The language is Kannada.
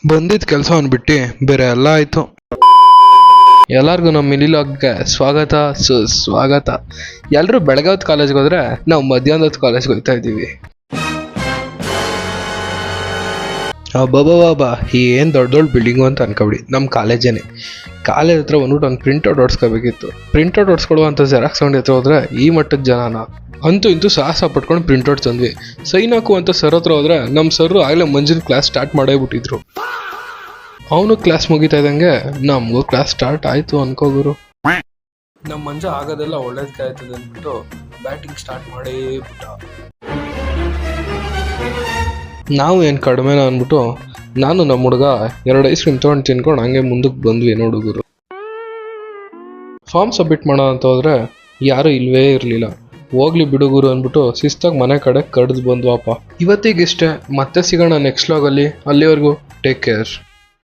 ಬಂದಿದ್ದ ಕೆಲಸ ಅಂದ್ಬಿಟ್ಟು ಬೇರೆ ಎಲ್ಲ ಆಯಿತು. ಎಲ್ಲರಿಗೂ ನಮ್ಮ ಮಿನಿಲಾಗ್ಗೆ ಸ್ವಾಗತ ಸುಸ್ವಾಗತ. ಎಲ್ಲರೂ ಬೆಳಗ್ಗೆ ಹೊತ್ತು ಕಾಲೇಜ್ಗೆ ಹೋದ್ರೆ ನಾವು ಮಧ್ಯಾಹ್ನದ ಹೊತ್ತು ಕಾಲೇಜ್ಗೆ ಹೋಗ್ತಾ ಇದ್ದೀವಿ. ಬಾಬಾ ಏನು ದೊಡ್ಡ ದೊಡ್ಡ ಬಿಲ್ಡಿಂಗು ಅಂತ ಅನ್ಕೊಬಿಡಿ. ನಮ್ಮ ಕಾಲೇಜೇನೆ. ಕಾಲೇಜ್ ಹತ್ರ ಬಂದ್ಬಿಟ್ಟು ಒಂದು ಪ್ರಿಂಟ್ಔಟ್ ಹೊಡ್ಸ್ಕೋಬೇಕಿತ್ತು. ಪ್ರಿಂಟ್ಔಟ್ ಹೊಡ್ಸ್ಕೊಡುವಂಥ ಜೆರಾಕ್ಸ್ ಅಂಗಡಿ ಹತ್ರ ಹೋದ್ರೆ ಈ ಮಟ್ಟದ ಜನನ ಅಂತೂ ಇಂತೂ ಸಾಹಸ ಪಟ್ಕೊಂಡು ಪ್ರಿಂಟ್ಔಟ್ ತಂದ್ವಿ. ಸೈನ್ ಹಾಕು ಅಂತ ಸರ್ ಹತ್ರ ಹೋದ್ರೆ ನಮ್ಮ ಸರ್ ಆಗಲೇ ಮಂಜಿನ ಕ್ಲಾಸ್ ಸ್ಟಾರ್ಟ್ ಮಾಡೇ ಬಿಟ್ಟಿದ್ರು. ಅವನು ಕ್ಲಾಸ್ ಮುಗಿತಾ ಇದ್ದಂಗೆ ನಮಗೂ ಕ್ಲಾಸ್ ಸ್ಟಾರ್ಟ್ ಆಯಿತು ಅನ್ಕೋಗುರು. ನಮ್ಮ ಮಂಜ ಆಗೋದೆಲ್ಲ ಒಳ್ಳೇದಕ್ಕೆ ಆಯ್ತದೆ ಅಂದ್ಬಿಟ್ಟು ಬ್ಯಾಟಿಂಗ್ ಸ್ಟಾರ್ಟ್ ಮಾಡೇ ಬಿಟ್ಟ. ನಾವು ಏನು ಕಡಿಮೆನ ಅಂದ್ಬಿಟ್ಟು ನಾನು ನಮ್ಮ ಹುಡುಗ 2 ಐಸ್ ಕ್ರೀಮ್ ತೊಗೊಂಡು ತಿನ್ಕೊಂಡು ಹಂಗೆ ಮುಂದಕ್ಕೆ ಬಂದ್ವಿ ಹುಡುಗರು. ಫಾರ್ಮ್ ಸಬ್ಮಿಟ್ ಮಾಡೋ ಅಂತ ಹೋದ್ರೆ ಯಾರೂ ಇಲ್ವೇ ಇರಲಿಲ್ಲ. ಹೋಗ್ಲಿ ಬಿಡುಗರು ಅಂದ್ಬಿಟ್ಟು ಶಿಸ್ತಾಗಿ ಮನೆ ಕಡೆ ಕಡ್ದು ಬಂದ್ವಪ್ಪ. ಇವತ್ತಿಗಿಷ್ಟೇ, ಮತ್ತೆ ಸಿಗೋಣ ನೆಕ್ಸ್ಟ್ ವ್ಲಾಗಲ್ಲಿ. ಅಲ್ಲಿವರೆಗೂ ಟೇಕ್ ಕೇರ್.